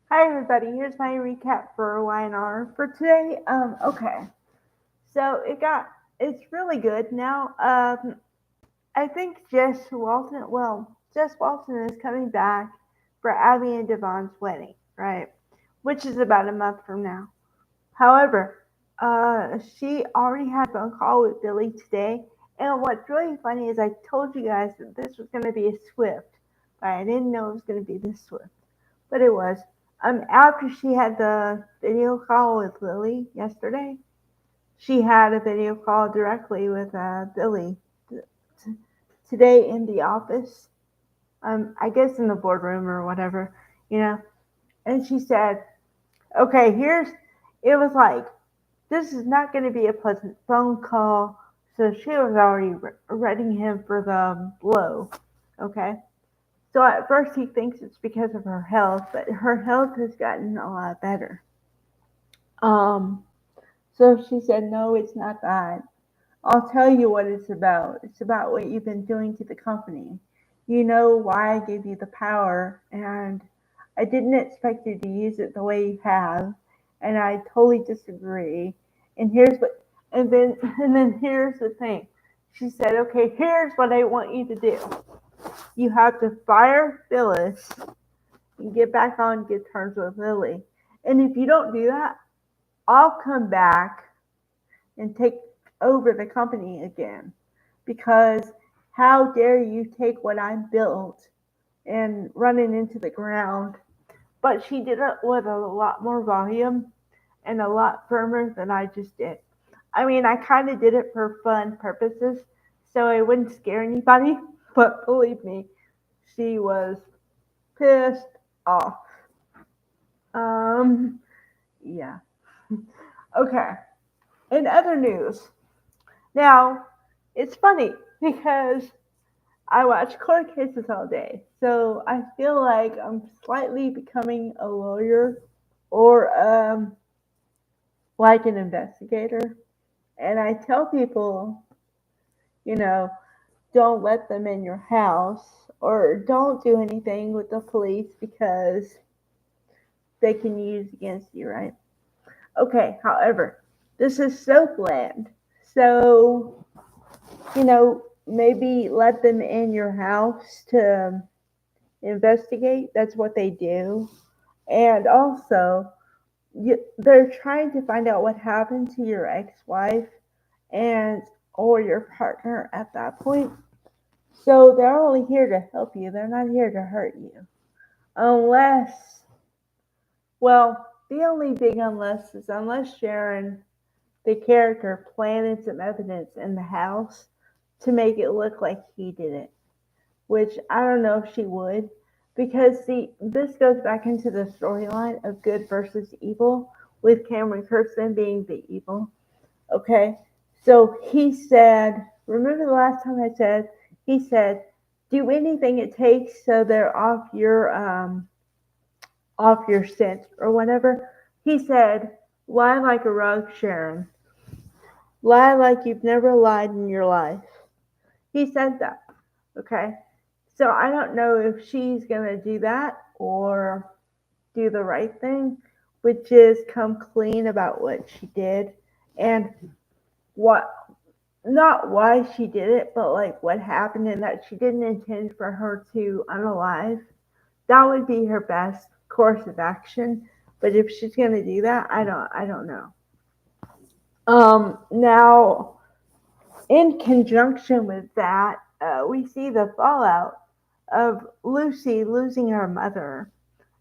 Hi everybody, here's my recap for YNR for today. Okay. So it's really good. Now, I think Jess Walton is coming back for Abby and Devon's wedding, right? Which is about a month from now. However, she already had a phone call with Billy today, and what's really funny is I told you guys that this was going to be a Swift, but I didn't know it was going to be this Swift, but it was. After she had the video call with Lily yesterday, she had a video call directly with Billy today in the office. I guess in the boardroom or whatever, you know. And she said, "Okay, here's." It was like this is not going to be a pleasant phone call. So she was already readying him for the blow. Okay. So at first he thinks it's because of her health, but her health has gotten a lot better. Um, so she said, "No, it's not that. I'll tell you what it's about. It's about what you've been doing to the company. You know why I gave you the power, and I didn't expect you to use it the way you have, and I totally disagree. And here's what, and then here's the thing." She said, "Okay, here's what I want you to do. You have to fire Phyllis and get back on good terms with Lily. And if you don't do that, I'll come back and take over the company again. Because how dare you take what I built and run it into the ground?" But she did it with a lot more volume and a lot firmer than I just did. I mean, I kind of did it for fun purposes, so it wouldn't scare anybody. But believe me, she was pissed off. Um, yeah. Okay. In other news, now it's funny because I watch court cases all day, so I feel like I'm slightly becoming a lawyer or like an investigator. And I tell people, you know, don't let them in your house or don't do anything with the police because they can use against you, right? Okay, however, this is Soapland. So, maybe let them in your house to investigate. That's what they do. And also, they're trying to find out what happened to your ex-wife and or your partner at that point. So they're only here to help you. They're not here to hurt you. Unless, well, the only big unless is unless Sharon, the character, planted some evidence in the house to make it look like he did it, which I don't know if she would, because see, this goes back into the storyline of good versus evil, with Cameron Kirsten being the evil. Okay, so he said, remember the last time I said, he said, do anything it takes so they're off your scent or whatever. He said, lie like a rug, Sharon. Lie like you've never lied in your life. He said that. Okay. So I don't know if she's going to do that or do the right thing, which is come clean about what she did and what, not why she did it, but like what happened and that she didn't intend for her to unalive. That would be her best course of action. But if she's going to do that, I don't know. Now, in conjunction with that, we see the fallout of Lucy losing her mother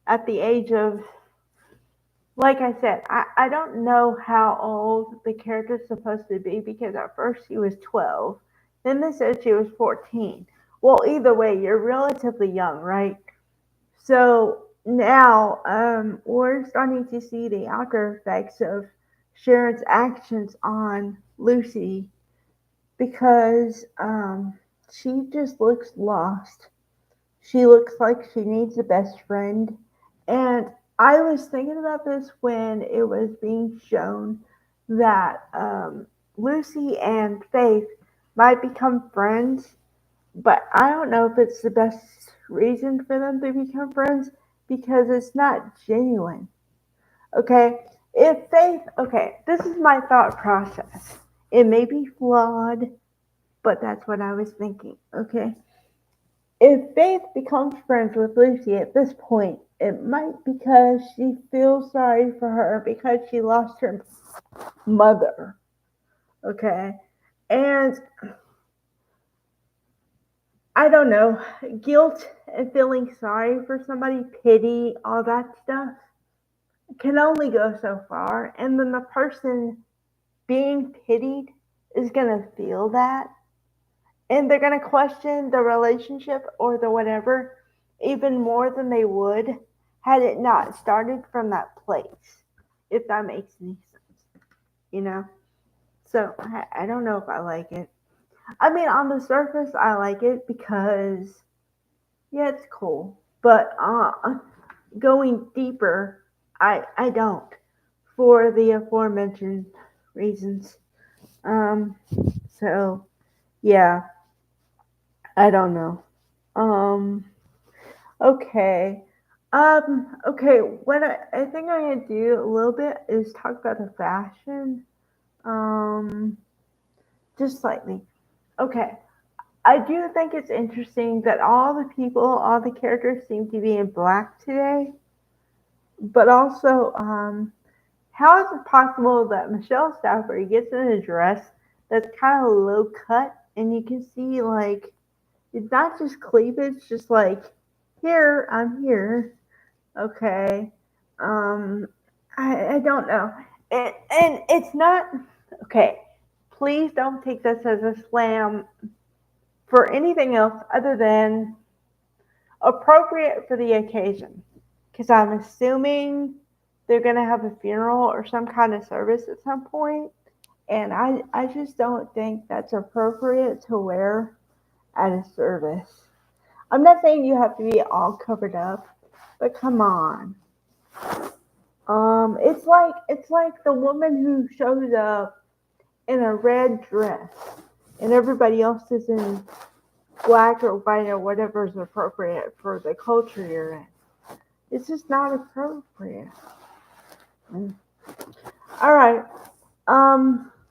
at the age of, like I said, I don't know how old the character's supposed to be because at first she was 12. Then they said she was 14. Well, either way, you're relatively young, right? So now we're starting to see the after effects of Sharon's actions on Lucy because she just looks lost. She looks like she needs a best friend. And I was thinking about this when it was being shown that Lucy and Faith might become friends, but I don't know if it's the best reason for them to become friends because it's not genuine. Okay? If faith, okay, this is my thought process. It may be flawed, but that's what I was thinking. Okay? If Faith becomes friends with Lucy at this point, it might because she feels sorry for her because she lost her mother. Okay? And I don't know, guilt and feeling sorry for somebody, pity, all that stuff can only go so far. And then the person being pitied is going to feel that. And they're going to question the relationship or the whatever even more than they would had it not started from that place, if that makes any sense, you know? So I don't know if I like it. I mean, on the surface, I like it because, yeah, it's cool. But going deeper, I don't for the aforementioned reasons. Um, so, yeah, I don't know. Um, okay. Okay, what I think I'm gonna do a little bit is talk about the fashion. Um, just slightly. Okay. I do think it's interesting that all the people, all the characters seem to be in black today, but also, how is it possible that Michelle Stafford gets in a dress that's kind of low cut and you can see like it's not just cleavage, just like here, I'm here. Okay. Um, I don't know. And it's not, okay. Please don't take this as a slam for anything else other than appropriate for the occasion. Because I'm assuming they're going to have a funeral or some kind of service at some point, and I just don't think that's appropriate to wear at a service. I'm not saying you have to be all covered up, but come on. It's like the woman who shows up in a red dress, and everybody else is in black or white or whatever is appropriate for the culture you're in. It's just not appropriate. Mm. All right.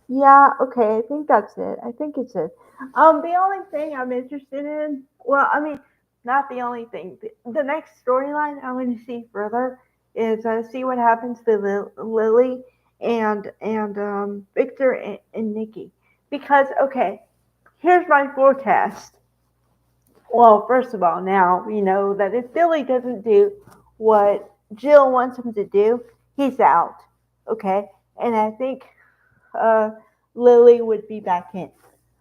Yeah. Okay. I think that's it. I think it's it. The only thing I'm interested in, well, I mean, not the only thing. The next storyline I'm going to see further is see what happens to Lily and Victor and Nikki. Because okay, here's my forecast. Well, first of all, now we know that if Billy doesn't do what Jill wants him to do, he's out. Okay, and I think uh, Lily would be back in.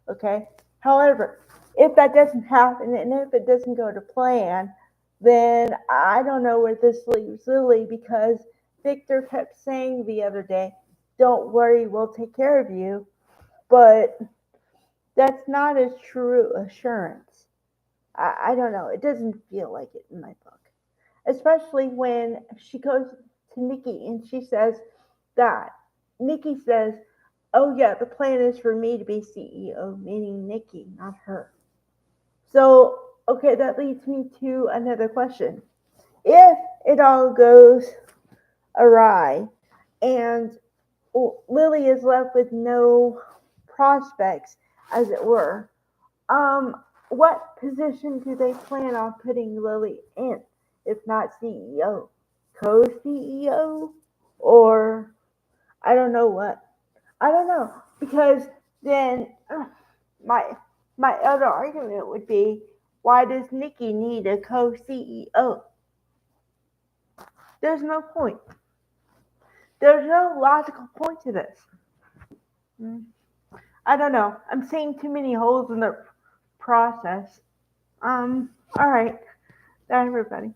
Okay. However, if that doesn't happen and if it doesn't go to plan, then I don't know where this leaves Lily because Victor kept saying the other day, "Don't worry, we'll take care of you," but that's not a true assurance. I don't know. It doesn't feel like it in my book, especially when she goes to Nikki and she says that Nikki says, "Oh yeah, the plan is for me to be CEO," meaning Nikki, not her. So okay, that leads me to another question. If it all goes awry and Lily is left with no prospects, as it were, um, what position do they plan on putting Lily in, if not CEO? Co-CEO? Or I don't know what. I don't know. Because then my my other argument would be, why does Nikki need a co-CEO? There's no point. There's no logical point to this. Mm, I don't know. I'm seeing too many holes in the process. All right. Bye, everybody.